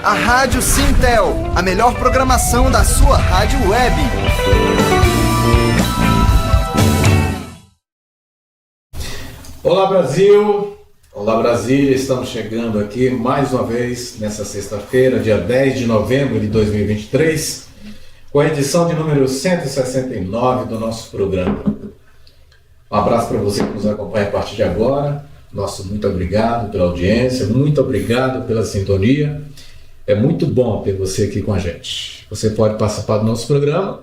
A Rádio Sintel, a melhor programação da sua rádio web. Olá Brasil, olá Brasília, estamos chegando aqui mais uma vez nessa sexta-feira, dia 10 de novembro de 2023, com a edição de número 169 do nosso programa. Um abraço para você que nos acompanha a partir de agora, nosso muito obrigado pela audiência, muito obrigado pela sintonia. É muito bom ter você aqui com a gente. Você pode participar do nosso programa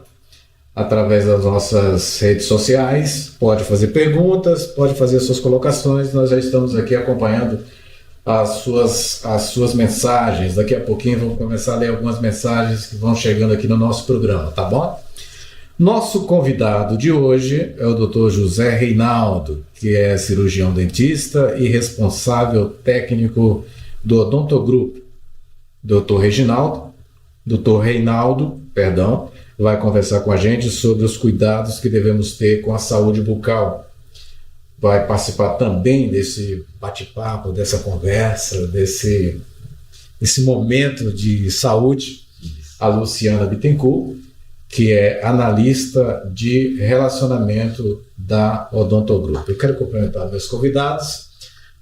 através das nossas redes sociais, pode fazer perguntas, pode fazer suas colocações. Nós já estamos aqui acompanhando as suas mensagens. Daqui a pouquinho vamos começar a ler algumas mensagens que vão chegando aqui no nosso programa, tá bom? Nosso convidado de hoje é o Dr. José Reinaldo, que é cirurgião dentista e responsável técnico do Odonto Group. Dr. Reinaldo, vai conversar com a gente sobre os cuidados que devemos ter com a saúde bucal. Vai participar também desse bate-papo, dessa conversa, desse momento de saúde, a Luciana Bittencourt, que é analista de relacionamento da Odonto Group. Eu quero cumprimentar meus convidados.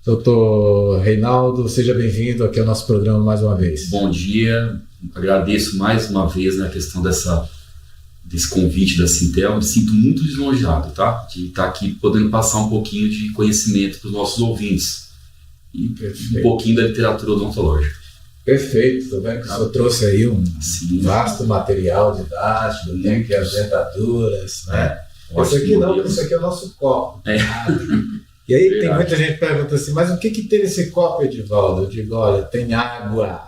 Doutor Reinaldo, seja bem-vindo aqui ao nosso programa mais uma vez. Bom dia, agradeço mais uma vez na questão desse convite da Sintel. Me sinto muito lisonjeado, tá? De estar aqui podendo passar um pouquinho de conhecimento para os nossos ouvintes e um pouquinho da literatura odontológica. Perfeito, tô vendo que o senhor trouxe aí um vasto material didático, tem aqui as dentaduras, né? Isso aqui não, isso aqui é o nosso copo. E aí tem muita gente que pergunta assim, mas o que tem nesse copo, Edivaldo? Eu digo, olha, tem água.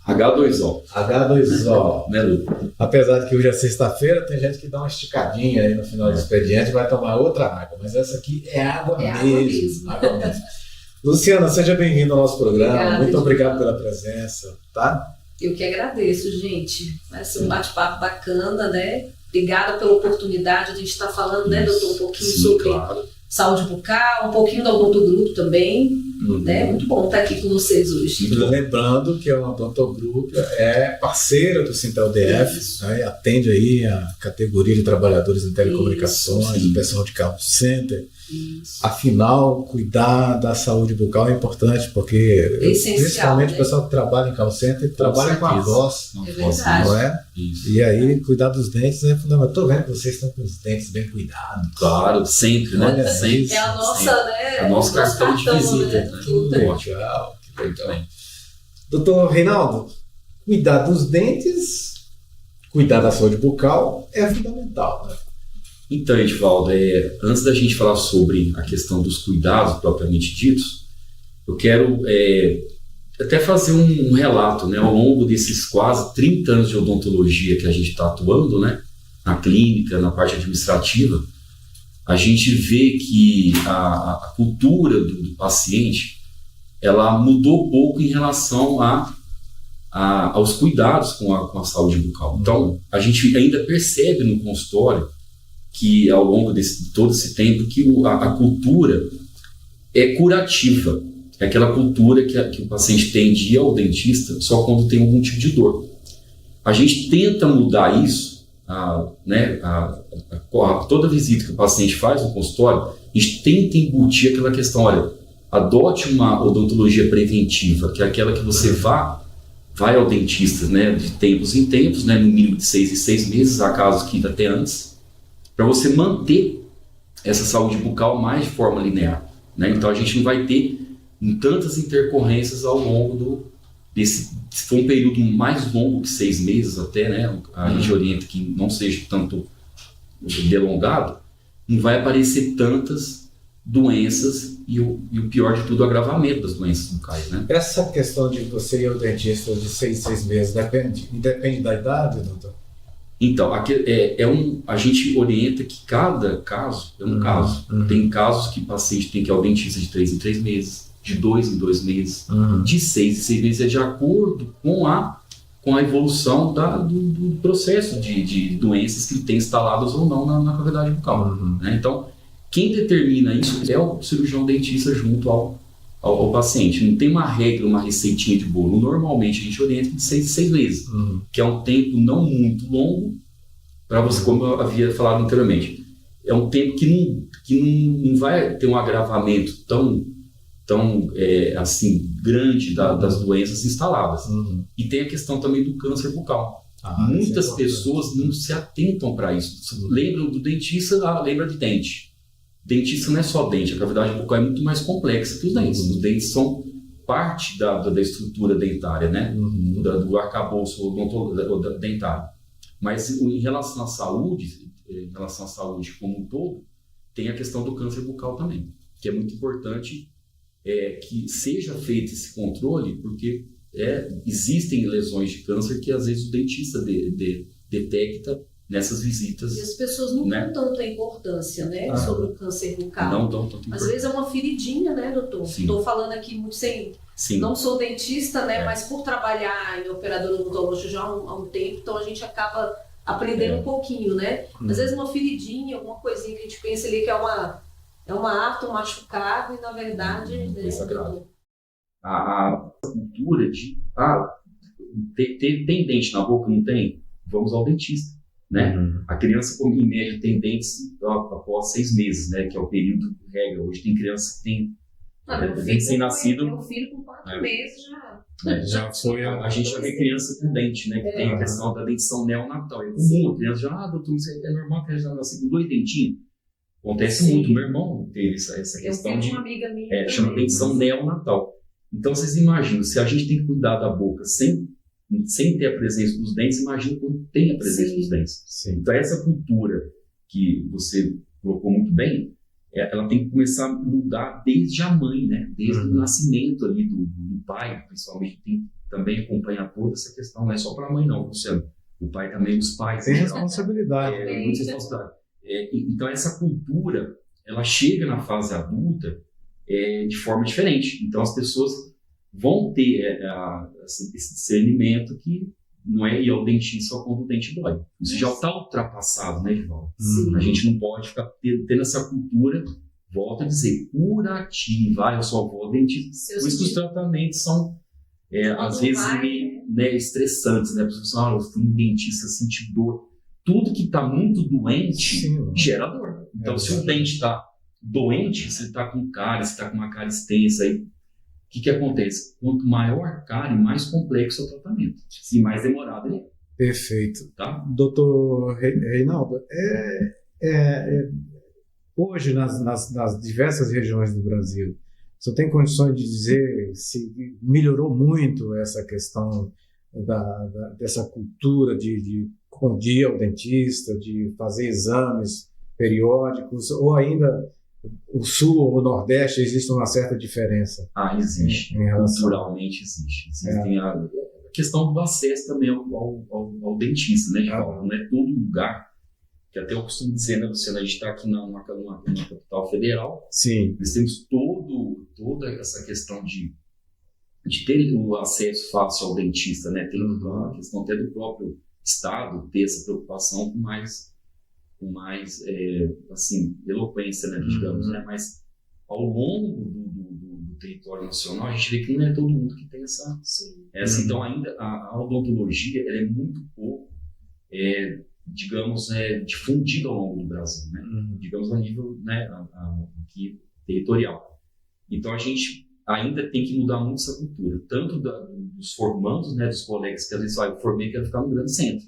H2O. H2O. Né, Lu? Apesar de que hoje é sexta-feira, tem gente que dá uma esticadinha aí no final do expediente e vai tomar outra água. Mas essa aqui é água mesmo. Água mesmo. Luciana, seja bem-vinda ao nosso programa. Obrigada, muito obrigado pela presença, tá? Eu que agradeço, gente. Vai ser um bate-papo bacana, né? Obrigada pela oportunidade. A gente está falando, né, doutor, um pouquinho sobre saúde bucal, um pouquinho do Odonto Group também, né? Muito bom estar aqui com vocês hoje. Lembrando que o Odonto Group é parceira do Sintel DF, né? Atende aí a categoria de trabalhadores em telecomunicações, o pessoal de call center. Isso. Afinal, cuidar da saúde bucal é importante, porque principalmente, né? O pessoal que trabalha em call center trabalha com a voz, não é? Isso. E aí, cuidar dos dentes é fundamental. Estou vendo que vocês estão com os dentes bem cuidados. Claro, sempre, né? Sempre. É a nossa, né? A nosso cartão de visita. Né? Tudo. Legal, que legal. Doutor Reinaldo, cuidar dos dentes, cuidar da saúde bucal é fundamental, né? Então, Edivaldo, antes da gente falar sobre a questão dos cuidados propriamente ditos, eu quero até fazer um relato, né, ao longo desses quase 30 anos de odontologia que a gente está atuando, né, na clínica, na parte administrativa, a gente vê que a cultura do paciente, ela mudou pouco em relação aos cuidados com a saúde bucal. Então, a gente ainda percebe no consultório que ao longo de todo esse tempo que a cultura é curativa, é aquela cultura que o paciente tem de ir ao dentista só quando tem algum tipo de dor. A gente tenta mudar isso, toda visita que o paciente faz no consultório, a gente tenta embutir aquela questão, olha, adote uma odontologia preventiva, que é aquela que você vai ao dentista, né, de tempos em tempos, né, no mínimo de 6 em 6 meses, há casos que até antes, para você manter essa saúde bucal mais de forma linear, né? Então a gente não vai ter tantas intercorrências ao longo desse, se for um período mais longo que 6 meses até, né? A gente orienta que não seja tanto delongado, não vai aparecer tantas doenças e o pior de tudo, o agravamento das doenças bucais, né? Essa questão de você ir ao dentista de 6 meses, depende da idade, doutor? Então, a gente orienta que cada caso é um caso. Tem casos que o paciente tem que ir ao dentista de 3 em 3 meses, de 2 em 2 meses, de 6 em 6 meses, é de acordo com a evolução do processo de doenças que tem instaladas ou não na cavidade bucal. Né? Então, quem determina isso é o cirurgião dentista junto ao paciente. Não tem uma regra, uma receitinha de bolo. Normalmente a gente orienta de 6 em 6 meses, que é um tempo não muito longo para você, como eu havia falado anteriormente. É um tempo que não vai ter um agravamento tão assim, grande das doenças instaladas. E tem a questão também do câncer bucal. Muitas pessoas não se atentam para isso. Lembram do dentista, lembra de dente. Dentista não é só dente, a cavidade bucal é muito mais complexa que os dentes. Os dentes são parte da estrutura dentária, né? Do arcabouço dentário. Mas em relação à saúde como um todo, tem a questão do câncer bucal também, que é muito importante que seja feito esse controle, porque existem lesões de câncer que às vezes o dentista detecta nessas visitas. E as pessoas não dão tanta importância, né, sobre o câncer bucal. Não dão tanta importância. Às vezes é uma feridinha, né, doutor? Estou falando aqui muito sem... Sim. Não sou dentista, né, mas por trabalhar em operadora odontológica já há um tempo, então a gente acaba aprendendo um pouquinho, né? Às vezes uma feridinha, alguma coisinha que a gente pensa ali que é uma afta, um machucado, e na verdade... A cultura de... tem dente na boca, não tem? Vamos ao dentista. Né? A criança, em média, tem dentes após 6 meses, né? Que é o período regra. Hoje tem criança que tem dente sem nascido. Meu filho com 4 meses já foi. A gente já vê criança com dente, né? Que tem a questão da dentição neonatal. É comum, a criança já, doutor, isso é normal, a criança já nasce com 2 dentinhos. Acontece muito. Meu irmão teve essa questão de. Uma amiga minha chama dentição neonatal. Então vocês imaginam, se a gente tem que cuidar da boca sem ter a presença dos dentes, imagina quando tem a presença dos dentes. Sim. Então essa cultura que você colocou muito bem, ela tem que começar a mudar desde a mãe, né? Desde o nascimento ali do pai, principalmente, tem que também acompanhar toda essa questão, não é só para a mãe não, Luciano. O pai também, os pais. Tem responsabilidade. Muita responsabilidade. Então essa cultura, ela chega na fase adulta de forma diferente. Então as pessoas vão ter esse discernimento que não é ir ao dentista só quando o dente dói. Isso já está ultrapassado, né, Edivaldo? A gente não pode ficar tendo essa cultura, volto a dizer, curativa. Eu só vou ao dentista. Por isso que os tratamentos são, às vezes, meio estressantes, né? A pessoa fala, eu fui um dentista, senti dor. Tudo que está muito doente gera dor. Então, se o dente está doente, você está com cárie, você está com uma cárie extensa, aí o que acontece? Quanto maior a cárie, mais complexo é o tratamento. E mais demorado ele é. Perfeito. Tá? Doutor Reinaldo, hoje nas diversas regiões do Brasil, você tem condições de dizer se melhorou muito essa questão dessa cultura de ir ao dentista, de fazer exames periódicos, ou ainda o Sul ou o Nordeste existe uma certa diferença? Existe. Culturalmente existe. Tem a questão do acesso também ao dentista, né? Não é todo lugar, que até eu costumo dizer, né, Luciano, a gente está aqui numa capital federal. Sim. Nós temos toda essa questão de ter o acesso fácil ao dentista, né? Tem a questão até do próprio Estado ter essa preocupação com mais assim, eloquência, né, digamos, né? Mas ao longo do território nacional, a gente vê que não é todo mundo que tem essa. Então, ainda a odontologia ela é muito pouco, digamos, difundida ao longo do Brasil, né? Digamos, a nível, né, aqui, territorial. Então, a gente ainda tem que mudar muito essa cultura, tanto dos formandos, né, dos colegas que às vezes eu formei, quero ficar no grande centro.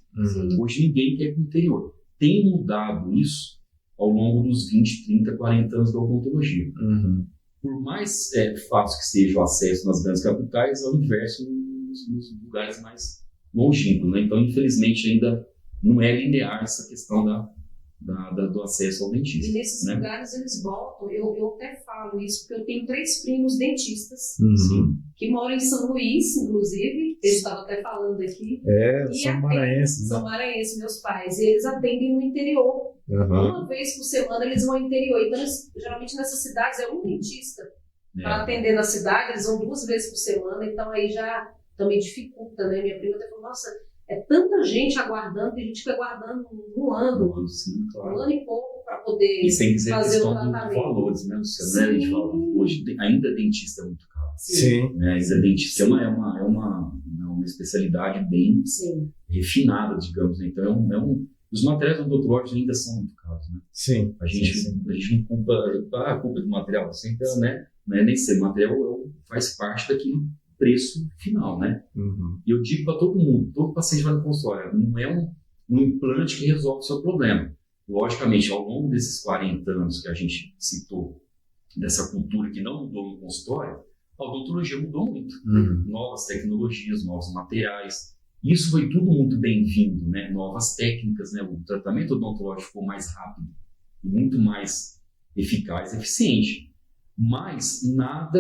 Hoje ninguém quer ir para o interior. Tem mudado isso ao longo dos 20, 30, 40 anos da odontologia. Uhum. Por mais fácil que seja o acesso nas grandes capitais, é o inverso nos lugares mais longínquos, né? Então, infelizmente, ainda não é linear essa questão do acesso ao dentista. E nesses né? lugares eles botam, eu até falo isso, porque eu tenho 3 primos dentistas Uhum. que moram em São Luís, inclusive, eles estavam até falando aqui. São maranhenses, São maranhenses, meus pais, e eles atendem no interior. Uhum. Uma vez por semana eles vão ao interior. Então, geralmente nessas cidades é um dentista para atender na cidade, eles vão 2 vezes por semana, então aí já também dificulta, né? Minha prima até falou, nossa, é tanta gente aguardando, tem gente que fica aguardando um ano, Sim, claro. um ano e pouco para poder E sem dizer a fazer o questão dos tratamento. valores, né, Luciano? Né? A gente fala, hoje ainda dentista é muito caro. Sim. Né? Ainda dentista é uma especialidade bem refinada, digamos. Né? Então, os materiais odontológicos ainda são muito caros. Né? Sim. A gente não culpa a culpa do material, sempre, né? Não é nem ser material, faz parte daquele preço final, né? Uhum. E eu digo para todo mundo, todo paciente vai no consultório, não é um implante que resolve o seu problema. Logicamente, ao longo desses 40 anos que a gente citou, dessa cultura que não mudou no consultório, a odontologia mudou muito. Uhum. Novas tecnologias, novos materiais. Isso foi tudo muito bem-vindo, né? Novas técnicas, né? O tratamento odontológico ficou mais rápido e muito mais eficaz, eficiente. Mas nada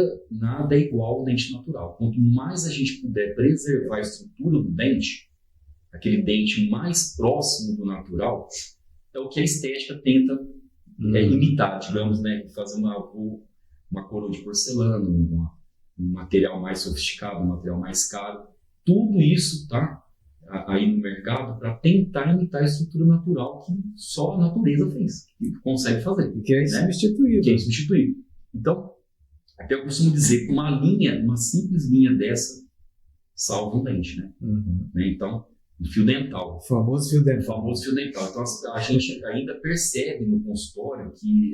é igual ao dente natural. Quanto mais a gente puder preservar a estrutura do dente, aquele dente mais próximo do natural, é o que a estética tenta imitar, digamos, né? Fazer uma coroa de porcelana, um material mais sofisticado, um material mais caro. Tudo isso está aí no mercado para tentar imitar a estrutura natural que só a natureza fez, que consegue fazer. E que é insubstituível. Que é insubstituível. Então, até eu costumo dizer que uma simples linha dessa salva um dente, né? Uhum. Então, o fio dental. O famoso fio dental. O famoso fio dental. Então, a gente ainda percebe no consultório que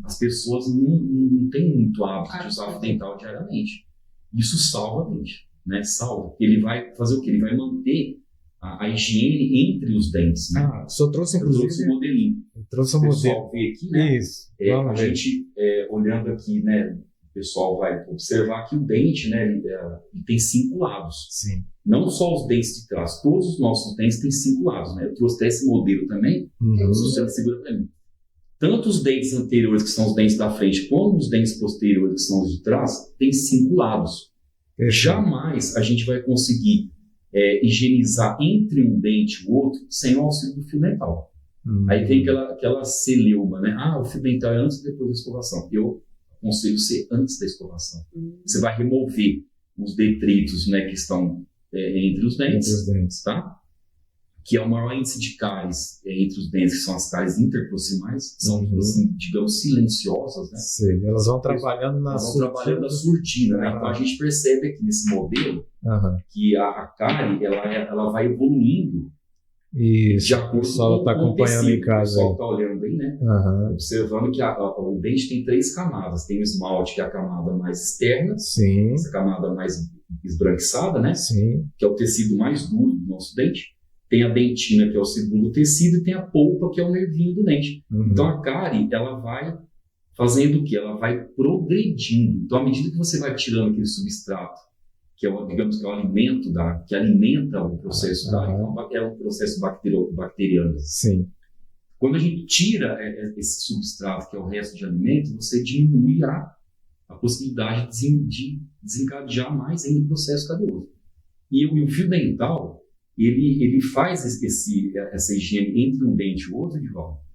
as pessoas não têm muito hábito de usar fio dental diariamente. Isso salva o dente, né? Salva. Ele vai fazer o quê? Ele vai manter a higiene entre os dentes, né? O senhor trouxe, inclusive... Eu trouxe um modelinho. Trouxe um o modelo. pessoal vê aqui, né? Isso. A gente, olhando aqui, né? O pessoal vai observar que o dente, né? Ele tem 5 lados. Sim. Não só os dentes de trás, todos os nossos dentes têm 5 lados, né? Eu trouxe até esse modelo também. Uhum. Você segura para mim. Tanto os dentes anteriores, que são os dentes da frente, como os dentes posteriores, que são os de trás, têm 5 lados. Jamais a gente vai conseguir higienizar entre um dente e o outro sem o auxílio do fio dental. Aí tem aquela celeuma, né? O fio dental é antes e depois da escovação. Eu aconselho ser antes da escovação. Você vai remover os detritos, né, que estão entre os dentes, tá? Que é o maior índice de cáries entre os dentes, que são as cáries interproximais, são, assim, digamos, silenciosas, né? Sim, elas vão trabalhando na surdina, né? Então a gente percebe aqui nesse modelo que a cárie, ela vai evoluindo. Isso, de acordo o pessoal está acompanhando em casa. O pessoal está olhando aí, né? Observando que o dente tem 3 camadas. Tem o esmalte, que é a camada mais externa. Sim. Essa camada mais esbranquiçada, né? Sim. Que é o tecido mais duro do nosso dente. Tem a dentina, que é o segundo tecido, e tem a polpa, que é o nervinho do dente. Então a cárie, ela vai fazendo o quê? Ela vai progredindo. Então, à medida que você vai tirando aquele substrato, que é digamos que é o alimento que alimenta o processo é um processo bacteriano. Sim. Quando a gente tira esse substrato, que é o resto de alimento, você diminui a possibilidade de desencadear mais ainda o processo carinhoso. E o fio dental, ele faz essa higiene entre um dente e o outro,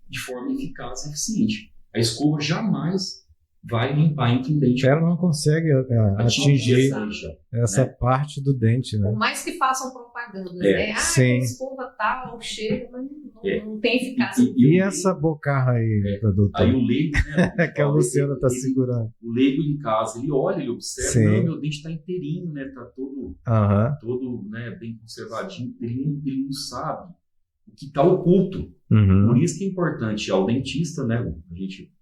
de forma eficaz e eficiente. A escova jamais vai limpar entre um dente. Ela não consegue atingir essa né? parte do dente, né? Por mais que façam propaganda, né? Sim. Escova tal, cheiro, mas não tem eficácia. E essa bocarra aí, doutor? Aí o leigo, né? Que a Luciana está segurando. O leigo em casa, ele olha, ele observa, meu dente está inteirinho, né? Está todo né, bem conservadinho. Ele não sabe o que está oculto. Por isso que é importante ao dentista, né? A gente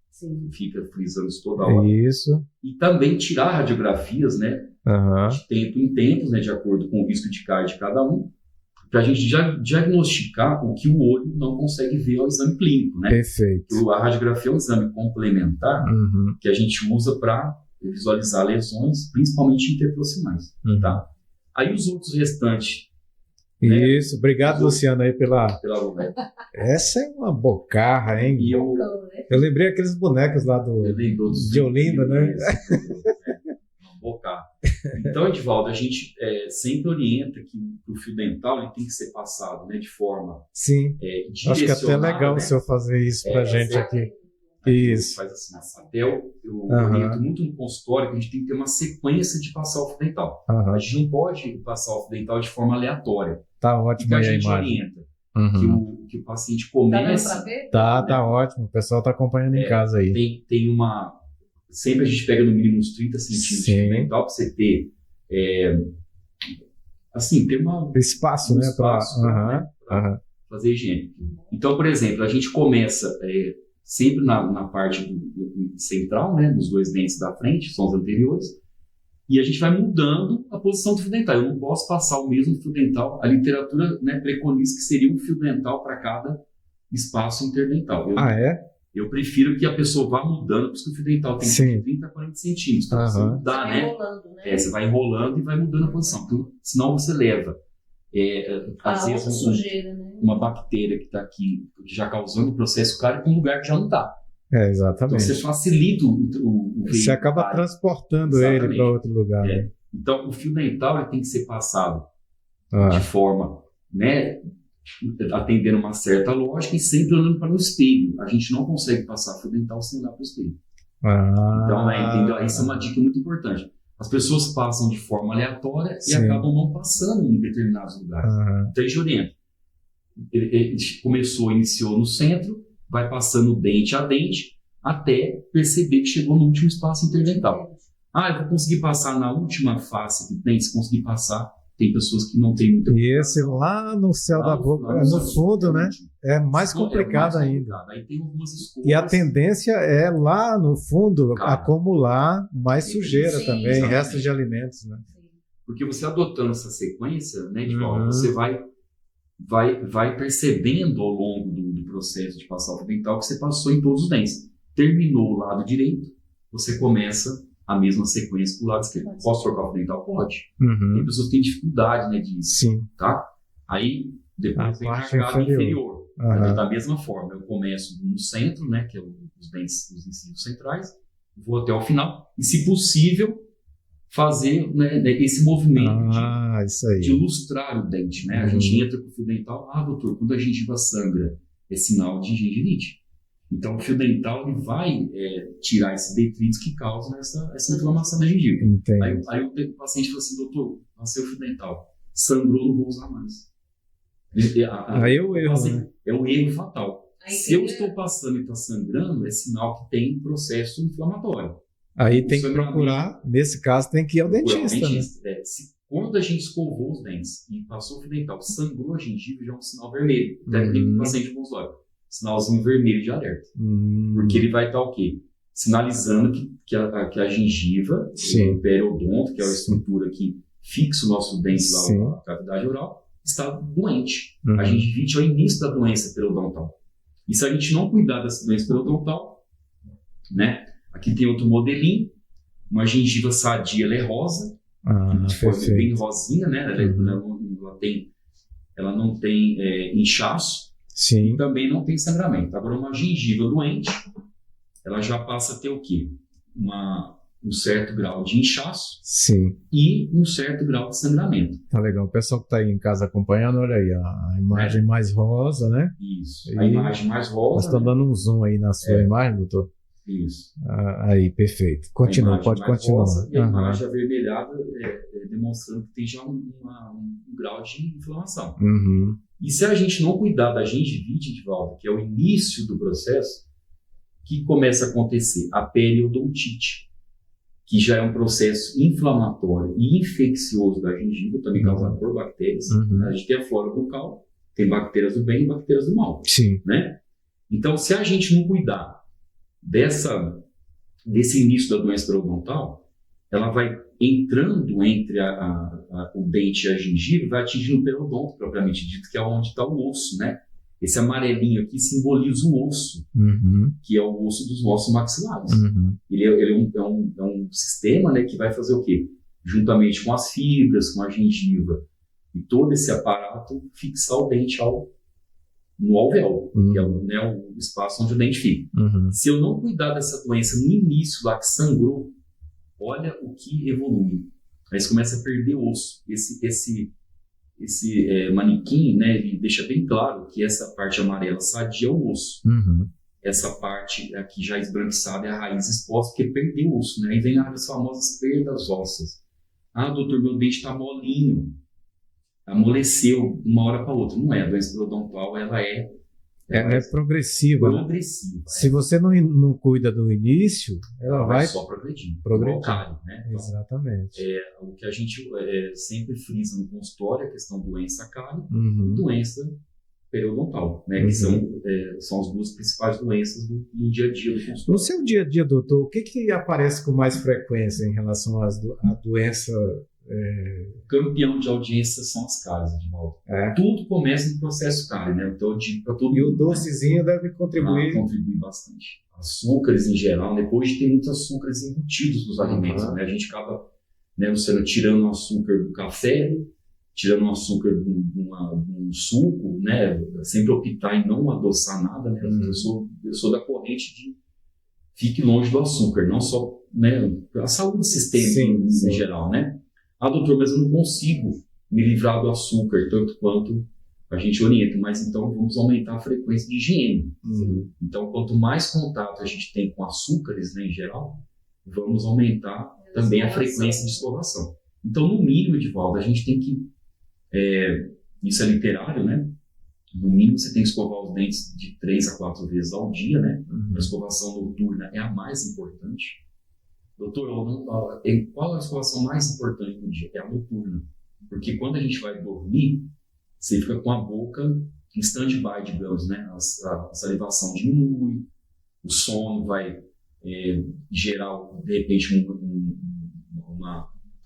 fica frisando isso toda hora. Isso. E também tirar radiografias, né? De tempo em tempos, né? De acordo com o risco de cárie de cada um, para a gente diagnosticar o que o olho não consegue ver ao exame clínico, né? Perfeito. A radiografia é um exame complementar que a gente usa para visualizar lesões, principalmente interproximais, tá? Aí os outros restantes... Isso, obrigado, Luciano, aí pela Roberta. Essa é uma bocarra, hein? E eu lembrei aqueles bonecos lá de Olinda, né? Bocar. Então, Edivaldo, a gente sempre orienta que o fio dental ele tem que ser passado, né, de forma Sim. Acho que é até legal, né, o senhor fazer isso pra gente aqui. Isso. Faz assim, até eu oriento muito no consultório que a gente tem que ter uma sequência de passar o fio dental. A gente não pode passar o fio dental de forma aleatória. Tá ótimo aí a imagem. A gente orienta que o paciente comece... Tá dando pra ver? Tá ótimo. O pessoal tá acompanhando em casa aí. Tem uma... Sempre a gente pega no mínimo uns 30 centímetros de fio dental para você ter... assim, ter espaço, né? Para fazer higiene. Então, por exemplo, a gente começa sempre na parte central, né? Dos dois dentes da frente, são os anteriores. E a gente vai mudando a posição do fio dental. Eu não posso passar o mesmo fio dental. A literatura, né, preconiza que seria um fio dental para cada espaço interdental. Eu prefiro que a pessoa vá mudando, porque o fio dental tem de 30 a 40 centímetros. Então você mudar, né? Enrolando, né? Você vai enrolando e vai mudando a posição. Então, senão você leva, às vezes, sujeira, né? uma bactéria que está aqui, já causando o processo cárie, para um lugar que já não está. Exatamente. Então você facilita o você acaba transportando ele para outro lugar. Né? Então, o fio dental ele tem que ser passado de forma, né, atendendo uma certa lógica e sempre olhando para o espelho. A gente não consegue passar fio dental sem olhar para o espelho. Então, entendeu? Isso é uma dica muito importante. As pessoas passam de forma aleatória e acabam não passando em determinados lugares. Então, a gente orienta. Ele iniciou no centro, vai passando dente a dente, até perceber que chegou no último espaço interdental. Eu vou conseguir passar na última face que tem, se conseguir passar, tem pessoas que não têm muita... E esse lá no céu da boca, no fundo, né? É mais complicado ainda. Aí tem algumas escolhas. E a tendência é lá no fundo acumular mais sujeira também, restos de alimentos, né? Porque você adotando essa sequência, né, você vai percebendo ao longo do processo de passar o fio dental que você passou em todos os dentes. Terminou o lado direito, você começa a mesma sequência do lado esquerdo. Posso trocar o fio dental? Pode. Tem pessoas que têm dificuldade, né, disso. Sim. Tá? Aí, depois vem a arcada inferior. Da mesma forma, eu começo no centro, né, que é os dentes, os incisivos centrais, vou até o final, e se possível, fazer, né, esse movimento de ilustrar o dente, né? A gente entra com o fio dental, doutor, quando a gengiva sangra, é sinal de gengivite. Então, o fio dental ele vai tirar esses detritos que causam essa inflamação da gengiva. Aí o paciente fala assim, doutor, passei o fio dental, sangrou, não vou usar mais. Aí é o erro, né? É um erro fatal. Se eu estou passando e está sangrando, é sinal que tem processo inflamatório. Aí tem que procurar, nesse caso, tem que ir ao dentista. Né? Quando a gente escovou os dentes e passou o fio dental, sangrou a gengiva, já é um sinal vermelho. O paciente com os olhos. Sinalzinho vermelho de alerta. Porque ele vai estar o quê? Sinalizando que a gengiva, o periodonto, que é a estrutura que fixa o nosso dente lá, a cavidade oral, está doente. A gengivite é o início da doença periodontal. E se a gente não cuidar dessa doença periodontal, né? Aqui tem outro modelinho, uma gengiva sadia, ela é rosa, bem rosinha, né? Ela não tem inchaço, e também não tem sangramento. Agora, uma gengiva doente, ela já passa a ter o quê? Um certo grau de inchaço e um certo grau de sangramento. Tá legal. O pessoal que está aí em casa acompanhando, olha aí, a imagem mais rosa, né? Isso, a imagem mais rosa. Nós estamos dando um zoom aí na sua imagem, doutor. Isso. Aí, perfeito. Continua, pode continuar. E a imagem avermelhada demonstrando que tem já um grau de inflamação. E se a gente não cuidar da gengivite, Edivaldo, que é o início do processo, o que começa a acontecer? A periodontite, que já é um processo inflamatório e infeccioso da gengiva, também causado por bactérias. A gente tem a flora bucal, tem bactérias do bem e bactérias do mal. Né? Então, se a gente não cuidar desse início da doença periodontal, ela vai entrando entre o dente e a gengiva, vai atingindo o periodonto propriamente dito, que é onde está o osso, né? Esse amarelinho aqui simboliza o osso, que é o osso dos nossos maxilares. Ele é um sistema, né, que vai fazer o quê? Juntamente com as fibras, com a gengiva e todo esse aparato, fixar o dente no alvéolo, que é o espaço onde o dente fica. Se eu não cuidar dessa doença no início, lá que sangrou, olha o que evolui. Aí você começa a perder osso. Esse manequim, né, ele deixa bem claro que essa parte amarela sadia é o osso. Essa parte aqui já esbranquiçada é a raiz exposta, porque perdeu o osso, né? Aí vem as famosas perdas ósseas. Doutor, meu dente está molinho. Amoleceu de uma hora para outra. Não é. A doença periodontal, ela é progressiva. Progressiva. Se você não cuida do início, ela vai só progredindo. Né? Então, exatamente. O que a gente sempre frisa no consultório é a questão doença cárie e doença periodontal, né? Que são as duas principais doenças no dia a dia do consultório. No seu dia a dia, doutor, o que aparece com mais frequência em relação à doença? Campeão de audiência são as cáries, Edvaldo. Tudo começa no processo cárie, né? Então, eu digo para todo mundo. E o docezinho deve contribuir. Contribui bastante. Açúcares em geral, depois de ter muitos açúcares embutidos nos alimentos, né? A gente acaba, né, você tirando o açúcar do café, tirando o açúcar de um suco, né? Sempre optar em não adoçar nada, né? Eu sou da corrente de fique longe do açúcar, não só, né, a saúde sistêmica em geral, né? Doutor, mas eu não consigo me livrar do açúcar tanto quanto a gente orienta, mas então vamos aumentar a frequência de higiene. Então, quanto mais contato a gente tem com açúcares, né, em geral, vamos aumentar também a frequência de escovação. Então, no mínimo, Edvaldo, a gente tem que, isso é literário, né? No mínimo, você tem que escovar os dentes de 3 a 4 vezes ao dia, né? A escovação noturna é a mais importante. Doutor, qual a escovação mais importante do dia? É a noturna. Porque quando a gente vai dormir, você fica com a boca em stand-by, digamos, né? A salivação diminui, o sono vai gerar, de repente,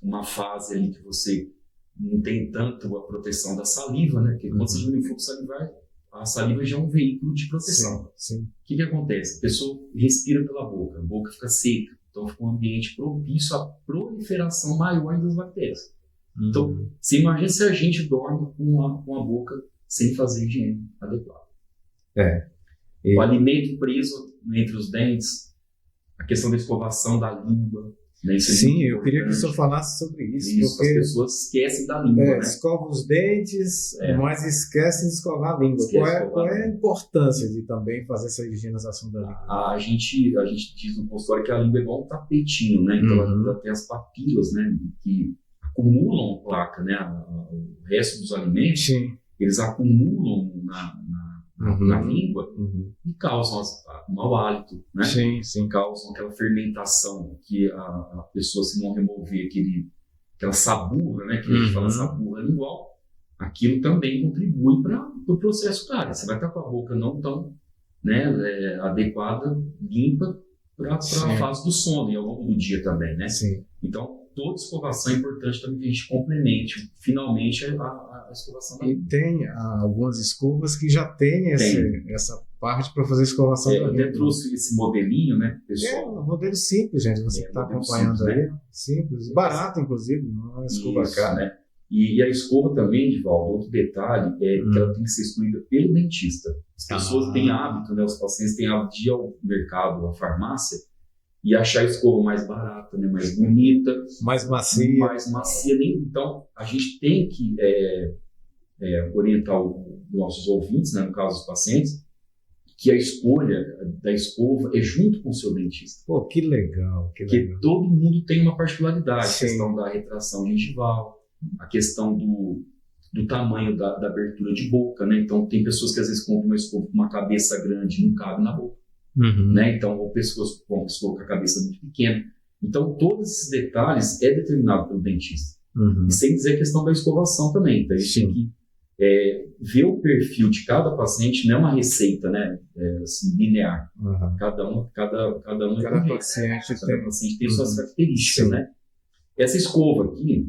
uma fase ali que você não tem tanto a proteção da saliva, né? Porque quando você diminui o fluxo salivar, a saliva já é um veículo de proteção. Sim. O que acontece? A pessoa respira pela boca, a boca fica seca. Então, fica um ambiente propício à proliferação maior das bactérias. Então, você imagina se a gente dorme com a boca sem fazer higiene adequada. O alimento preso entre os dentes, a questão da escovação da língua. Né? Sim, eu queria que o senhor falasse sobre isso. Porque as pessoas esquecem da língua. Né? Escovam os dentes, mas esquecem de escovar a língua. Qual é a importância de também fazer essa higienização da língua? A gente diz no consultório que a língua é igual um tapetinho, né? Então ela tem as papilas, né? Que acumulam placa, né? O resto dos alimentos, eles acumulam na língua e causam o mau hálito, né? Causam aquela fermentação que a pessoa, se não remover aquela saburra, né? Que a gente fala saburra lingual, aquilo também contribui para o processo cárie. Você vai estar com a boca não tão, né, adequada, limpa para a fase do sono e ao longo do dia também, né? Então, toda escovação é importante também que a gente complemente finalmente a escovação da língua. E tem algumas escovas que já tem essa parte para fazer a escovação da língua. Eu até trouxe esse modelinho, né, pessoal? É um modelo simples, gente, você que está acompanhando simples, aí. Né? Simples, barato, inclusive, não é uma escova cara. Né? E a escova também, Edvaldo, outro detalhe é que ela tem que ser excluída pelo dentista. As pessoas têm hábito, né, os pacientes têm hábito de ir ao mercado, à farmácia, e achar a escova mais barata, né, mais bonita, mais macia. Então, a gente tem que orientar os nossos ouvintes, né, no caso dos pacientes, que a escolha da escova é junto com o seu dentista. Pô, que legal. Porque todo mundo tem uma particularidade. A questão da retração gengival, a questão do tamanho da abertura de boca, né? Então, tem pessoas que às vezes compram uma escova com uma cabeça grande e não cabe na boca. Né? Então, ou pessoas que compram uma escova com a cabeça muito pequena. Então, todos esses detalhes é determinado pelo dentista. E sem dizer a questão da escovação também. Então, a gente tem que ver o perfil de cada paciente, não é uma receita, né? Assim, linear. Cada paciente tem suas características, né? Essa escova aqui,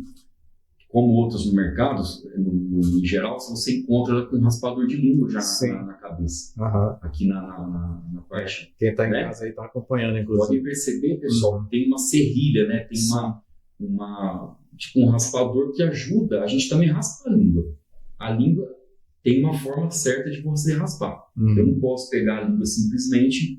como outras no mercado, em geral, você encontra ela com um raspador de língua já na cabeça. Aqui na parte. Quem está em né? casa aí está acompanhando, inclusive. Pode perceber, pessoal, tem uma serrilha, né? Tem tipo um raspador que ajuda. A gente também raspa a língua. A língua tem uma forma certa de você raspar. Eu não posso pegar a língua simplesmente,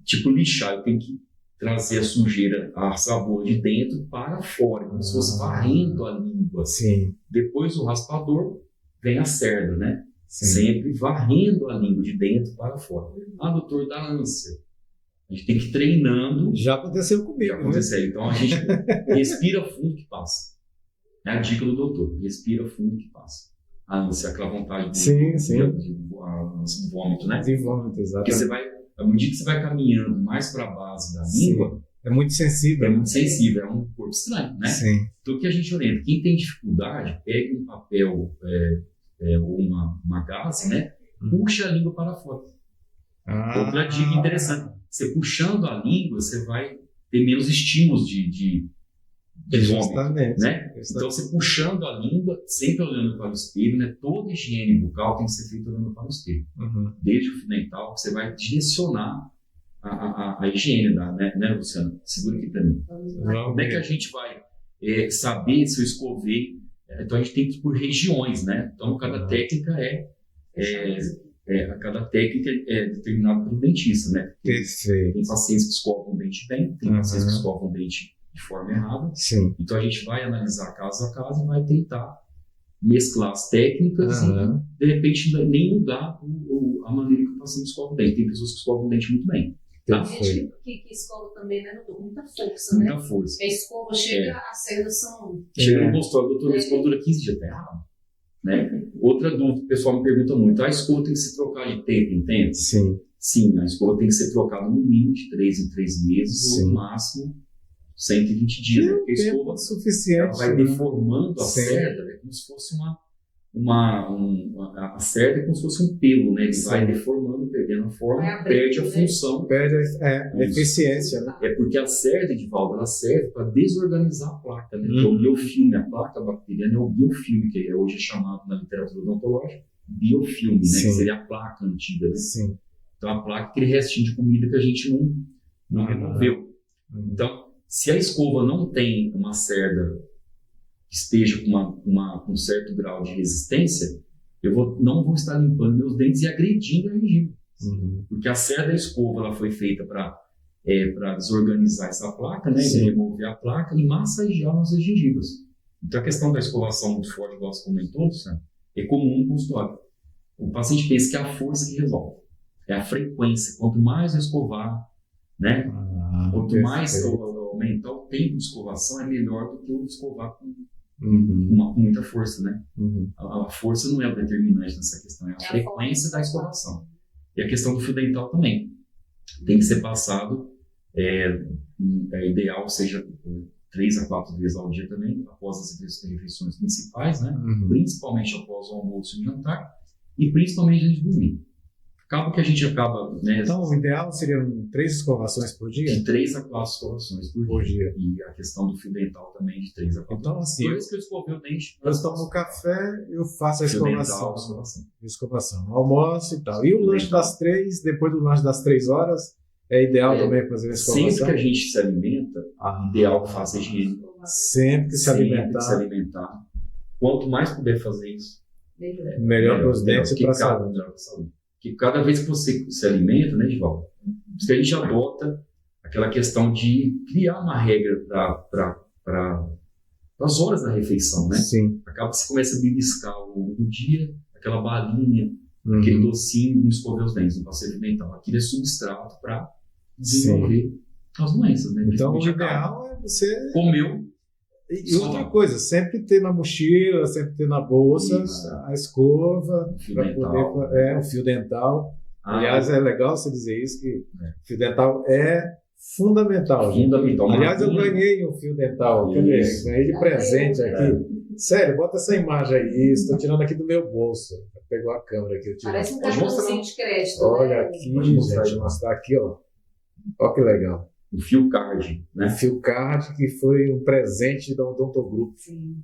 tipo, lixar. Eu tenho que trazer a sujeira, a sabor de dentro para fora, como se fosse varrendo a língua. Sim. Depois do raspador, vem a cerda, né? Sim. Sempre varrendo a língua de dentro para fora. Doutor, da ânsia. A gente tem que ir treinando. Já aconteceu comigo. Já aconteceu. Então a gente respira fundo que passa. É a dica do doutor. Respira fundo que passa. A ânsia, aquela vontade de vômito, né? De vômito, exatamente. Porque você vai, à medida que você vai caminhando mais para a base da língua, é muito sensível. É muito sensível, é um corpo estranho, né? Sim. Então o que a gente orienta? Quem tem dificuldade, pegue um papel ou uma gaze, né? Puxa a língua para fora. Outra dica interessante. Você puxando a língua, você vai ter menos estímulos de vômito, né? Então você puxando a língua, sempre olhando para o espelho, né? Toda higiene bucal tem que ser feita olhando para o espelho. Desde o fio dental, você vai direcionar a higiene, né, Luciano? Segura aqui para mim. Como é que a gente vai saber se eu escovei? Então a gente tem que ir por regiões, né? Então cada técnica cada técnica é determinada pelo dentista, né? Perfeito. Tem pacientes que escovam o dente bem, tem pacientes que escovam o dente de forma errada. Sim. Então a gente vai analisar caso a caso e vai tentar mesclar as técnicas e de repente nem mudar a maneira que o paciente escova o dente. Tem pessoas que escovam o dente muito bem. Tá? Tem gente que escova também, né? Muita força, né? Muita força. A escova chega, as cerdas são... Chega no consultório, doutor, a escova dura 15 dias, tá errado. Né? Outra dúvida, o pessoal me pergunta muito, a escova tem que se trocar de tempo em tempo? Sim. Sim, a escova tem que ser trocada no mínimo de 3 em 3 meses, ou no máximo 120 dias. Né? Porque a escova suficiente, vai deformando a cerda, é como se fosse a cerda é como se fosse um pelo, né? Ele vai deformando, perdendo a forma, perde a função. Perde a eficiência, né? É porque a cerda, Edivaldo, ela serve para desorganizar a placa, né? Então, o biofilme, a placa bacteriana é o biofilme, que hoje é chamado na literatura odontológica biofilme, né? Que seria a placa antiga, né? Sim. Então, a placa é aquele restinho de comida que a gente não removeu. Então, se a escova não tem uma cerda que esteja com um certo grau de resistência, eu não vou estar limpando meus dentes e agredindo a gengiva. Porque a cerda da escova ela foi feita para desorganizar essa placa, né? E remover a placa e massagear nossas gengivas. Então a questão da escovação muito forte, igual você comentou, é comum no consultório. O paciente pensa que é a força que resolve. É a frequência. Quanto mais eu escovar, né? Quanto mais eu aumentar o tempo de escovação, é melhor do que eu escovar com muita força, né? A força não é o determinante nessa questão, é a frequência da escovação. E a questão do fio dental também. Tem que ser passado, é ideal, seja 3 a 4 vezes ao dia também, após as refeições principais, né? Principalmente após o almoço e o jantar, e principalmente antes de dormir. Acaba que a gente acaba... Né, então, o ideal seriam 3 escovações por dia? De 3 a 4 escovações por dia. E a questão do fio dental também de 3 a 4. Então, assim, depois que eu escovei o dente... Eu tomo café, eu faço a escovação. Almoço e tal. E o lanche das 3, depois do lanche das 3 horas, é ideal também fazer a escovação? Sempre que a gente se alimenta, ideal que faça a higiene. Sempre que se alimentar. Quanto mais puder fazer isso, melhor para os dentes e para a saúde. Que cada vez que você se alimenta, né, Edivaldo, a gente adota aquela questão de criar uma regra para as horas da refeição, né? Sim. Acaba que você começa a beliscar ao longo do dia, aquela balinha, aquele docinho, não escover os dentes, no passeio dental. Aquilo é substrato para desenvolver as doenças, né? Então, o ideal é você... Comeu. E outra coisa, sempre ter na mochila, sempre ter na bolsa a escova, o fio dental. Aliás, é legal você dizer isso, que o fio dental é fundamental. Aliás, eu ganhei um fio dental, ganhei de presente aqui. Sério, bota essa imagem aí, estou tirando aqui do meu bolso. Pegou a câmera aqui. Parece um cartãozinho de crédito. Olha aqui, gente, mostrar aqui, ó. Olha que legal. o Fiocard, né? Fiocard, que foi um presente da Odontogrupo. Sim.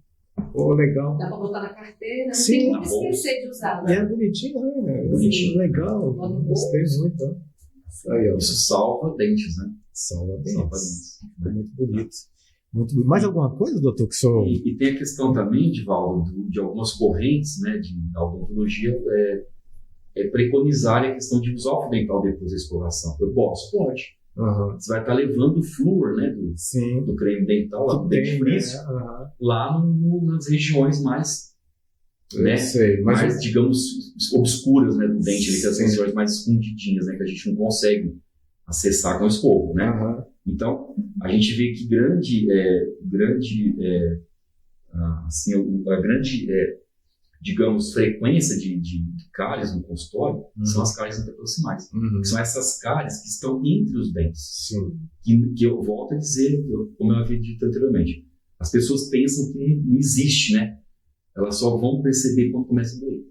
Pô, legal. Dá para botar na carteira, não Sim, tem tá como bom. esquecer de usar. E Né? é bonitinho, né? Bonitinho. Legal. Bota no Gostei muito. Ó. Aí, ó. Isso salva dentes, né? Salva Salva dentes. dentes. Muito bonito. Muito bonito. Mais alguma coisa, doutor, que o senhor... E tem a questão também, Divaldo, de algumas correntes, né, da odontologia preconizarem a questão de usar o fio dental depois da escovação. Eu posso? Pode. Aham. Você vai estar levando o flúor, né, Sim. do creme dental, lá no Que dente tem, frício, né? Aham. lá nas regiões mais, Eu né, sei, mas mais, digamos, obscuras, né, do dente, ali, que as Sim. regiões mais escondidinhas, né, que a gente não consegue acessar com o escovo, né? Aham. Então, a gente vê que a grande, digamos, frequência de cáries no consultório são as cáries interproximais. Uhum. Que são essas cáries que estão entre os dentes. Sim. Que eu volto a dizer, como eu havia dito anteriormente, as pessoas pensam que não existe, né? Elas só vão perceber quando começa a doer.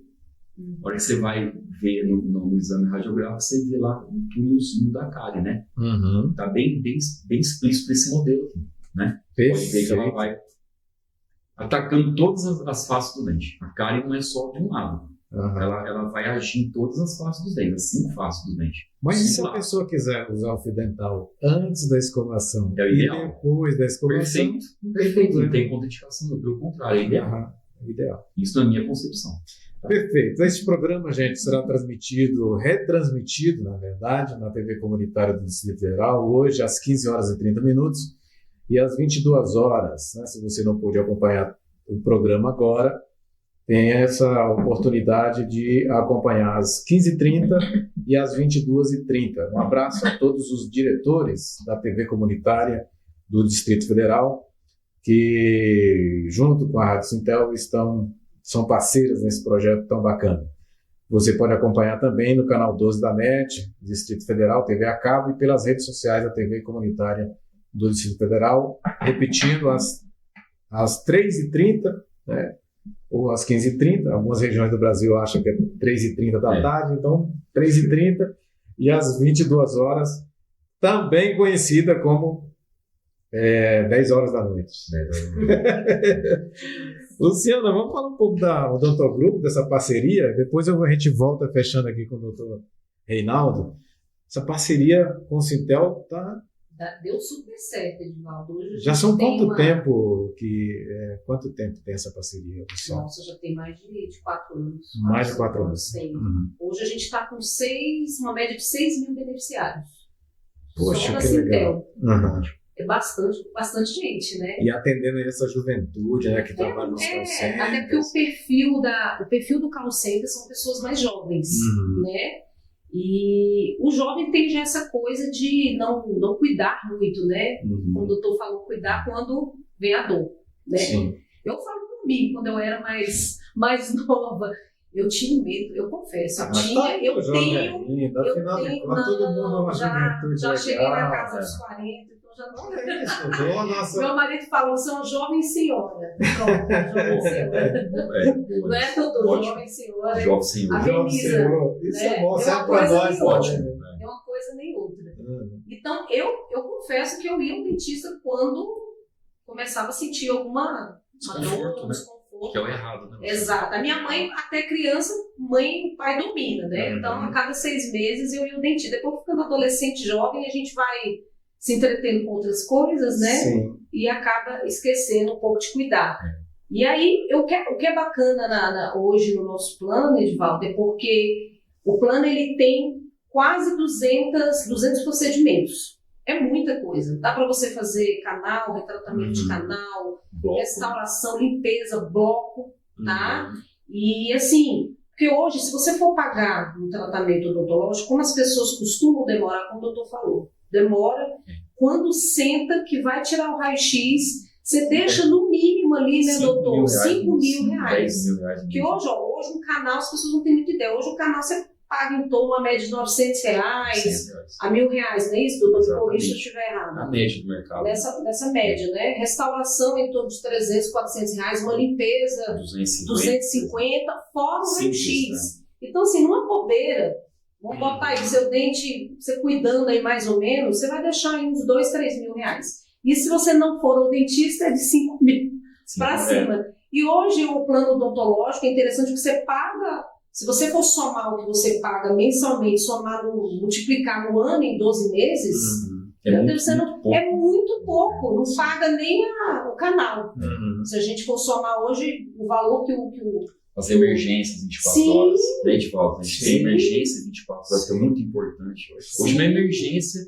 Na hora que você vai ver no exame radiográfico, você vê lá um túnelzinho da cárie, né? Uhum. Está bem explícito esse modelo aqui, né? Pode ver que ela vai atacando todas as faces do dente. A cárie não é só de um lado. Aham. Ela vai agir em todas as faces dos dentes, as 5 faces do dente. Mas e se a Claro. pessoa quiser usar o fio dental antes da escovação É o e ideal. depois da escovação, Perfeito. não tem Perfeito. problema. Não tem contraindicação, não. Pelo contrário, é ideal. Aham. É ideal. Isso na minha concepção. Perfeito. Este programa, gente, será retransmitido, na verdade, na TV comunitária do Distrito Federal, hoje às 15 horas e 30 minutos e às 22 horas. Né? Se você não pôde acompanhar o programa agora, tem essa oportunidade de acompanhar às 15h30 e às 22h30. Um abraço a todos os diretores da TV comunitária do Distrito Federal, que, junto com a Rádio Sintel, são parceiras nesse projeto tão bacana. Você pode acompanhar também no canal 12 da NET, Distrito Federal, TV a cabo, e pelas redes sociais da TV comunitária do Distrito Federal, repetindo às 3h30, né, ou às 15h30, algumas regiões do Brasil acham que é 3h30 da tarde, então 3h30 e às 22 horas, também conhecida como 10 horas da noite. Luciana, vamos falar um pouco da Odontogrupo, dessa parceria. Depois a gente volta fechando aqui com o doutor Reinaldo. Essa parceria com o Sintel Deu super certo, Edivaldo. Hoje a já gente são tem quanto tempo tem essa parceria, Luciana? Nossa, já tem mais de 4 anos. Mais de 4 anos. Tem. Uhum. Hoje a gente está com uma média de 6 mil beneficiários. Poxa, Só da que legal. Sintel. Uhum. É bastante gente, né? E atendendo aí essa juventude, né, que trabalha nos call centers. Até porque o perfil do call center são pessoas mais jovens, né? E o jovem tem já essa coisa de não cuidar muito, né? Como o doutor falou, cuidar quando vem a dor, né? Sim. Eu falo por mim, quando eu era mais nova, eu tinha medo, eu confesso. Todo mundo já cheguei na casa dos 40, então já não. Meu marido falou, você é uma jovem senhora. Pronto, jovem senhora. Não é doutor, jovem senhora. Jovem senhor. Ameniza. Isso é bom, É serve uma para coisa nós. nem outra. Ótimo. É uma coisa nem outra. Então, eu confesso que eu ia ao dentista quando começava a sentir alguma Desconforto, dor, né? desconforto. Que é o errado, né? Exato. A minha mãe, até criança, mãe e pai domina, né? Então, a cada 6 meses eu ia ao dentista. Depois, ficando adolescente, jovem, a gente vai se entretendo com outras coisas, né? Sim. E acaba esquecendo um pouco de cuidar. E aí, o que é bacana hoje no nosso plano, Edivaldo, é porque o plano ele tem quase 200 procedimentos. É muita coisa. Dá para você fazer canal, retratamento de canal, Bloco. restauração, limpeza, bloco, tá? E assim, porque hoje, se você for pagar um tratamento odontológico, como as pessoas costumam demorar, como o doutor falou, demora, quando senta que vai tirar o raio-x, você deixa no mínimo ali, né, doutor, 5 mil reais. 10 mil reais. Porque hoje um canal, as pessoas não têm muita ideia, hoje o canal você paga em torno uma média de R$900 a R$1.000, não é isso, doutor? Me corrija se eu estiver errado. Na média do mercado. Nessa média, né? Restauração em torno de R$300, R$400, uma limpeza 250, fora o Simples, raio-x. Então, assim, numa bobeira, Vamos botar aí, seu dente, você cuidando aí mais ou menos, você vai deixar aí uns 2, 3 mil reais. E se você não for ao dentista, é de 5 mil para cima. E hoje o plano odontológico é interessante que você paga, se você for somar o que você paga mensalmente, multiplicar no ano em 12 meses, é muito pouco, não paga nem o canal. Se a gente for somar hoje o valor que as emergências 24 horas, né, de volta. A gente tem emergência 24 horas, que é muito importante hoje. Hoje uma emergência,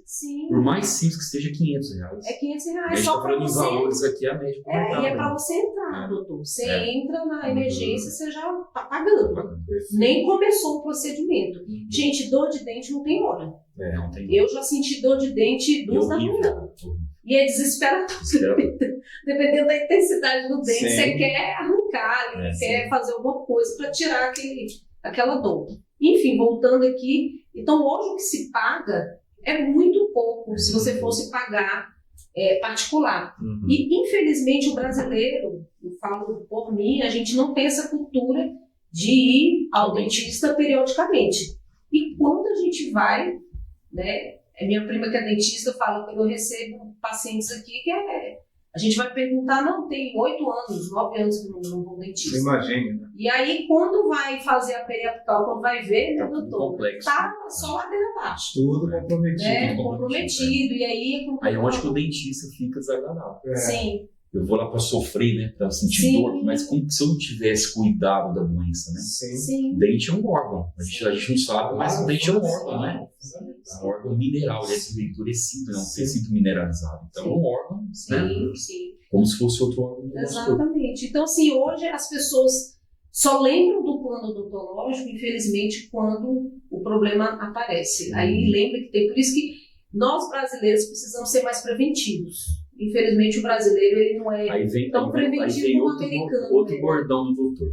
por mais simples que seja, R$500. É R$500. A gente só está falando em valores aqui, a média. E é para você entrar, doutor. Você entra na emergência, você já está pagando. Nem começou o procedimento. Gente, dor de dente não tem hora. Não tem. Eu já senti dor de dente 2 da manhã. E é desesperador. Dependendo da intensidade do dente, você quer arrancar, quer fazer alguma coisa para tirar aquela dor. Enfim, voltando aqui, então hoje o que se paga é muito pouco se você fosse pagar particular. E infelizmente o brasileiro, eu falo por mim, a gente não tem essa cultura de ir ao dentista periodicamente. E quando a gente vai, né? Minha prima que é dentista fala que eu recebo pacientes aqui que a gente vai perguntar, não, tem 8 anos, 9 anos que não vou ao dentista. Imagina, né? E aí, quando vai fazer a periapical, quando vai ver, né, doutor, complexo. tá só ladeira abaixo. Tudo comprometido. Comprometido. E aí... Aí onde que o dentista fica desagradável. Sim. Eu vou lá para sofrer, né, para sentir dor, mas como que se eu não tivesse cuidado da doença, né? Sim. O dente é um órgão, a gente não sabe, mas o dente é um órgão, né? É um órgão mineral, ele é endurecido, é um tecido mineralizado. Então é um órgão, né? Sim. Como se fosse outro órgão do nosso corpo. Exatamente. Então, assim, hoje as pessoas só lembram do plano odontológico, infelizmente, quando o problema aparece. Aí lembra que tem, por isso que nós brasileiros precisamos ser mais preventivos. Infelizmente o brasileiro ele não é tão preventivo como o americano. Outro bordão do doutor.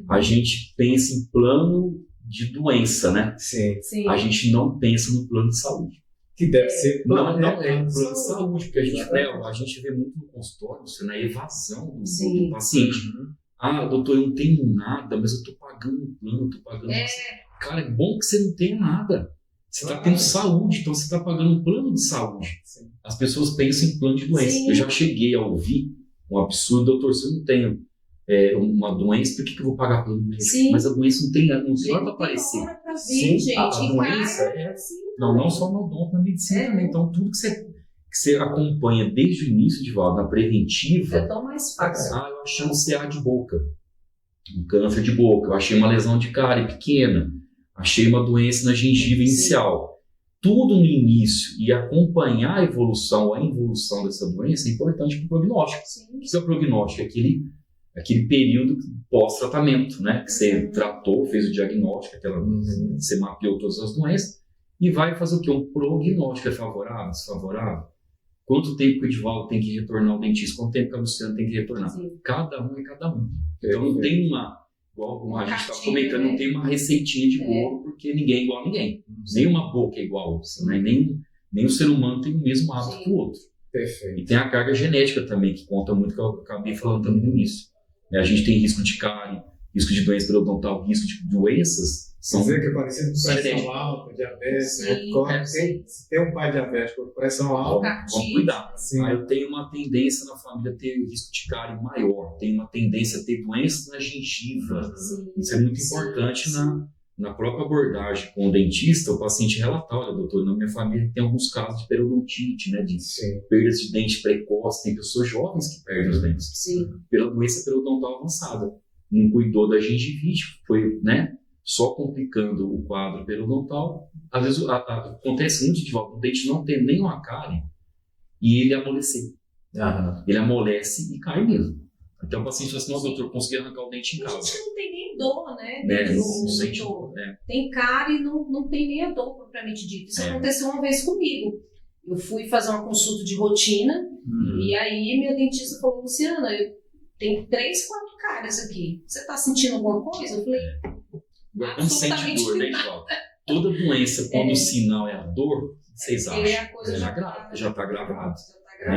A gente pensa em plano de doença, né? Sim. A gente não pensa no plano de saúde. Que deve ser plano de saúde, porque a gente vê muito no consultório, na evasão do paciente. Doutor, eu não tenho nada, mas eu estou pagando um plano, estou pagando. Cara, é bom que você não tenha nada. Você está tendo saúde, então você está pagando um plano de saúde. As pessoas pensam em plano de doença. Eu já cheguei a ouvir um absurdo, doutor, se eu não tenho uma doença, por que eu vou pagar plano médico? Mas a doença não tem hora para aparecer. A doença não só no odonto, na medicina também. Então, tudo que você acompanha desde o início de volta, na preventiva, é tão mais fácil. Eu achei um CA de boca, um câncer de boca, eu achei uma lesão de cárie pequena, achei uma doença na gengiva inicial. Tudo no início e acompanhar a evolução, a involução dessa doença é importante para o prognóstico. O que é o prognóstico? Aquele período pós-tratamento, né? Que você tratou, fez o diagnóstico, você mapeou todas as doenças e vai fazer o quê? Um prognóstico. É favorável, desfavorável? Quanto tempo que o Edivaldo tem que retornar ao dentista? Quanto tempo que a Luciana tem que retornar? Cada um é cada um. Então não tem igual a gente estava comentando, não tem uma receitinha de bolo, porque ninguém é igual a ninguém. Nenhuma boca é igual a outra, né? Nem o ser humano tem o mesmo hábito que o outro. Perfeito. E tem a carga genética também, que conta muito, que eu acabei falando também no início. A gente tem risco de cárie, risco de doença periodontal, risco de doenças. Quer dizer que é parecido com pressão alta, diabetes, se tem um pai diabético com pressão alta, vamos cuidar. Eu tenho uma tendência na família a ter risco de cárie maior, tenho uma tendência a ter doenças na gengiva. Isso é muito importante na própria abordagem com o dentista, o paciente relatar, olha, doutor, na minha família tem alguns casos de periodontite, né, de perdas de dente precoce, tem pessoas jovens que perdem os dentes pela doença periodontal avançada. Não cuidou da gengivite, foi, né, só complicando o quadro periodontal. Às vezes acontece muito de o dente não ter nenhuma cárie e ele amolecer. Ele amolece e cai mesmo. Então o paciente fala assim, nossa, doutor, eu consegui arrancar o dente em casa. A gente não tem nem dor, né? Tem cárie e não tem nem a dor propriamente dita. Isso aconteceu uma vez comigo. Eu fui fazer uma consulta de rotina e aí minha dentista falou, Luciana, eu tenho 3, 4 cáries aqui. Você está sentindo alguma coisa? Eu falei... Não sente dor, né, Edivaldo? Toda doença, quando o sinal é a dor, vocês acham? A coisa já está gravado.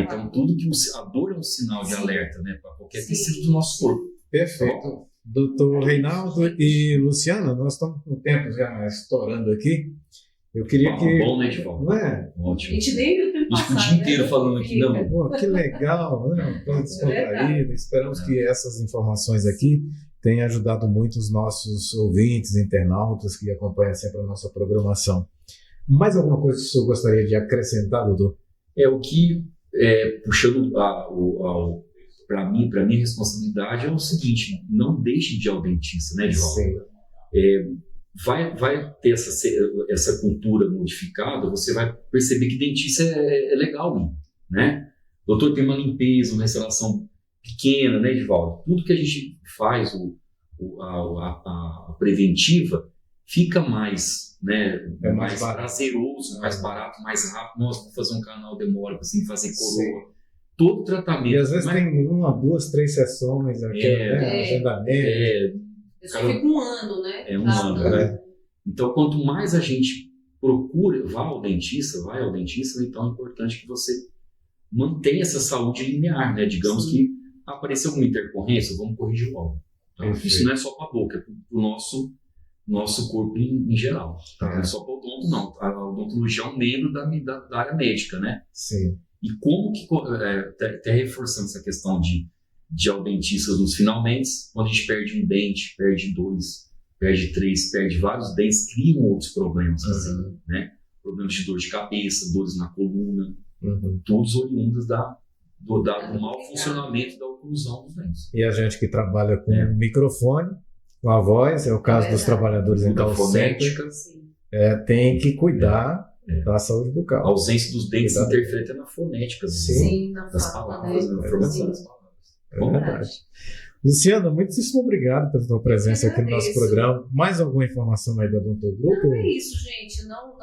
Então, tudo que a dor é um sinal de alerta, né, para qualquer tecido do nosso corpo. Perfeito. Doutor Reinaldo e Luciana, nós estamos com o tempo já estourando aqui. Eu queria que... Bom, né, Edvaldo? Não é? A Ótimo. gente nem viu o tempo A gente ficou o passar, dia inteiro né? falando aqui, não. Pô, que legal, né? Coisa descontraída. Esperamos que essas informações aqui tenham ajudado muito os nossos ouvintes, internautas que acompanham sempre a nossa programação. Mais alguma coisa que o senhor gostaria de acrescentar, doutor? O que, puxando para mim, a responsabilidade é o seguinte: não deixe de ir ao dentista, né, Edvaldo? Sim. Vai ter essa cultura modificada, você vai perceber que dentista é legal, né? Doutor, tem uma limpeza, uma restauração pequena, né, Edvaldo? Tudo que a gente faz, a preventiva, fica mais, né, mais prazeroso, mais barato, mais rápido. Nossa, vou fazer um canal, demora para assim, fazer coroa. Sim. Todo tratamento. E às vezes tem 1, 2, 3 sessões, agendamento. Eu só fico um ano, né? Um ano, né? Então, quanto mais a gente vai ao dentista, então é importante que você mantenha essa saúde linear, né? Digamos Sim. que apareceu alguma intercorrência, vamos corrigir logo. Então, isso não é só para a boca, é para o nosso corpo em geral. Tá? Não é só para o odonto, não. A odontologia é um membro da área médica, né? Sim. E como que, até reforçando essa questão de ir ao dentista nos finalmente, quando a gente perde um dente, perde 2, perde 3, perde vários dentes, criam outros problemas, assim, né? Problemas de dor de cabeça, dores na coluna, todos oriundos do mau funcionamento da oclusão dos dentes. E a gente que trabalha com microfone, com a voz, é o caso dos trabalhadores em call center, tem que cuidar da saúde bucal. A ausência dos dentes interfere até na fonética das palavras, na formação das palavras. É verdade. Luciana, muitíssimo obrigado pela sua presença aqui no nosso programa. Mais alguma informação aí do Odonto Group? Não, é isso, gente. Não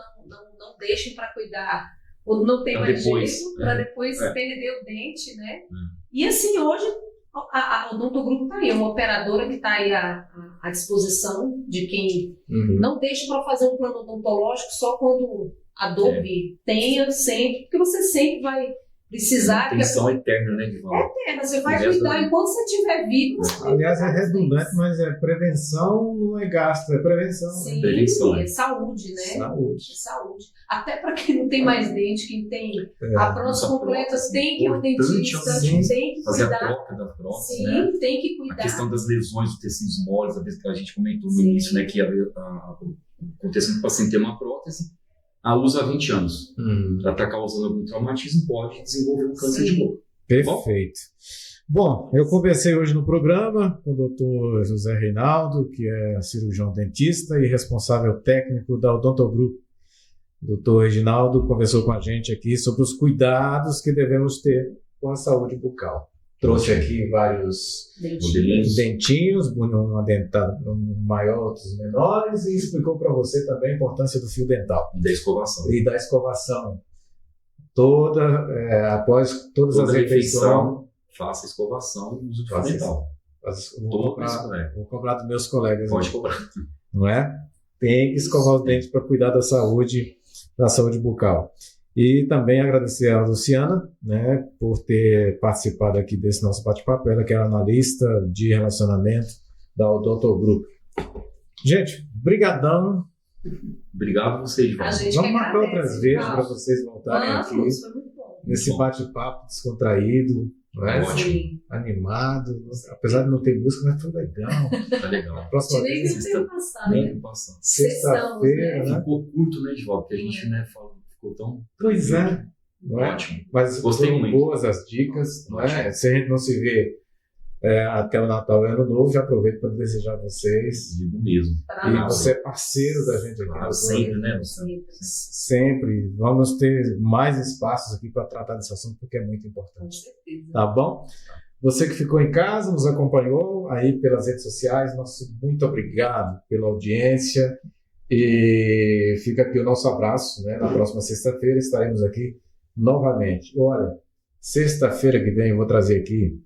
deixem para cuidar quando não tem mais jeito, para depois perder o dente, né? E assim, hoje a Odonto Group está aí, uma operadora que está aí à disposição de quem não deixa para fazer um plano odontológico só quando a dor vir. Tenha sempre, porque você sempre vai precisar. Atenção eterna, né, Edvaldo? Eterna, você vai cuidar enquanto você estiver vivo. Aliás, é redundante, mas prevenção não é gasto, é prevenção. Sim, prevenção, é saúde, né? Saúde. É saúde. Até para quem não tem mais dente, quem tem a prótese completa, tem que ir ao dentista, tem que fazer cuidar. a troca da prótese, Sim, né? tem que cuidar. A questão das lesões dos tecidos moles, a vez que a gente comentou no início, né, que acontece que o paciente tem uma prótese, usa há 20 anos. Ela está causando algum traumatismo, pode desenvolver um câncer de boca. Perfeito. Bom, eu conversei hoje no programa com o doutor José Reinaldo, que é cirurgião dentista e responsável técnico da Odonto Group. O doutor Reginaldo conversou com a gente aqui sobre os cuidados que devemos ter com a saúde bucal. Trouxe aqui vários dentinhos, uma dentada maior, outros menores, e explicou para você também a importância do fio dental. E da escovação. Após todas as refeições. Faça escovação e use o fio dental. Vou cobrar dos meus colegas. Pode cobrar. Não é? Tem que escovar os dentes para cuidar da saúde bucal. E também agradecer a Luciana, né, por ter participado aqui desse nosso bate-papo, ela que é analista de relacionamento da Odonto Group. Gente, brigadão. Obrigado a vocês, Vamos marcar outras vezes para vocês voltarem aqui nesse bate-papo descontraído, né? Ótimo. Animado, apesar de não ter música, mas foi legal. Tá legal. A próxima vez, sexta-feira, né? Ficou curto, né, Edvaldo? Porque a gente, né, ficou tão... Pois é. Ótimo. Mas gostei muito. Boas as dicas, não é? Se a gente não se vê até o Natal e Ano Novo, já aproveito para desejar a vocês. Digo mesmo. E você é parceiro da gente aqui. Claro, sempre, né? Sempre. Vamos ter mais espaços aqui para tratar desse assunto, porque é muito importante. Tá bom? Você que ficou em casa, nos acompanhou aí pelas redes sociais, nosso muito obrigado pela audiência. E fica aqui o nosso abraço, né? Na próxima sexta-feira estaremos aqui novamente. Olha, sexta-feira que vem eu vou trazer aqui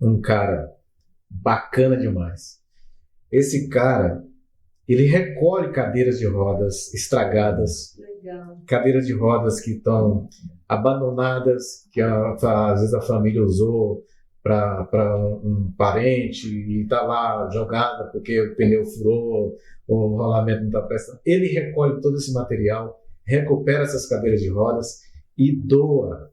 um cara bacana demais. Esse cara, ele recolhe cadeiras de rodas estragadas. Legal. Cadeiras de rodas que estão abandonadas, que às vezes a família usou para um parente e está lá jogada porque o pneu furou ou o rolamento não está prestando. Ele recolhe todo esse material, recupera essas cadeiras de rodas e doa.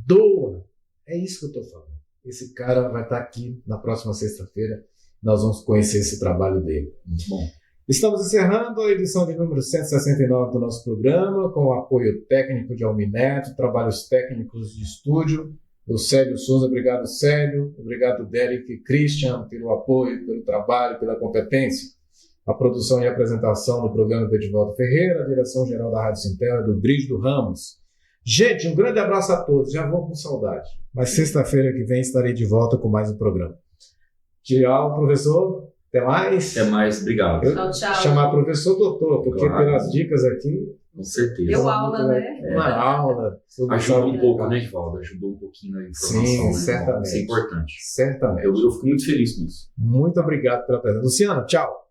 Doa! É isso que eu estou falando. Esse cara vai estar aqui na próxima sexta-feira. Nós vamos conhecer esse trabalho dele. Muito bom. Estamos encerrando a edição de número 169 do nosso programa, com o apoio técnico de Almineto, trabalhos técnicos de estúdio, do Célio Souza. Obrigado, Célio. Obrigado, Derek e Christian, pelo apoio, pelo trabalho, pela competência. A produção e apresentação do programa do Edivaldo Ferreira, a direção-geral da Rádio Sintel é do Brígido Ramos. Gente, um grande abraço a todos. Já vou com saudade. Mas sexta-feira que vem estarei de volta com mais um programa. Tchau, professor. Até mais. Até mais, obrigado. Tchau. Chamar professor doutor, porque Claro. pelas dicas aqui... Com certeza. Deu aula, né? Uma aula. sobre Ajudou saúde um pouco, mental. né, Edvaldo? Ajudou um pouquinho na informação. Sim, né? certamente. Isso é importante. Certamente. Eu fico muito feliz com isso. Muito obrigado pela presença. Luciana, tchau.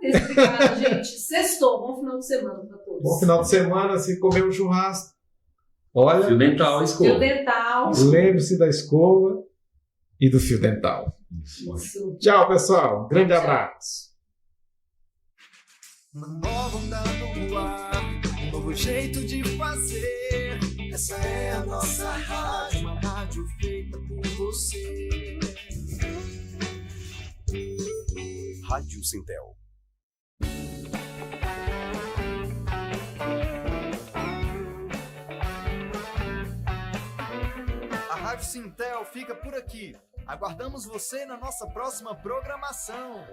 Eu que agradeço. Obrigada, gente. Sextou. Bom final de semana para todos. Bom final de semana. Se comer um churrasco, olha, Fio dental, Fio escola. dental. lembre-se da escova e do fio dental. Isso. Tchau, pessoal. Um grande abraço. Uma nova onda no ar, um novo jeito de fazer. Essa é a nossa rádio, uma rádio feita por você. Rádio Sintel. A Rádio Sintel fica por aqui. Aguardamos você na nossa próxima programação.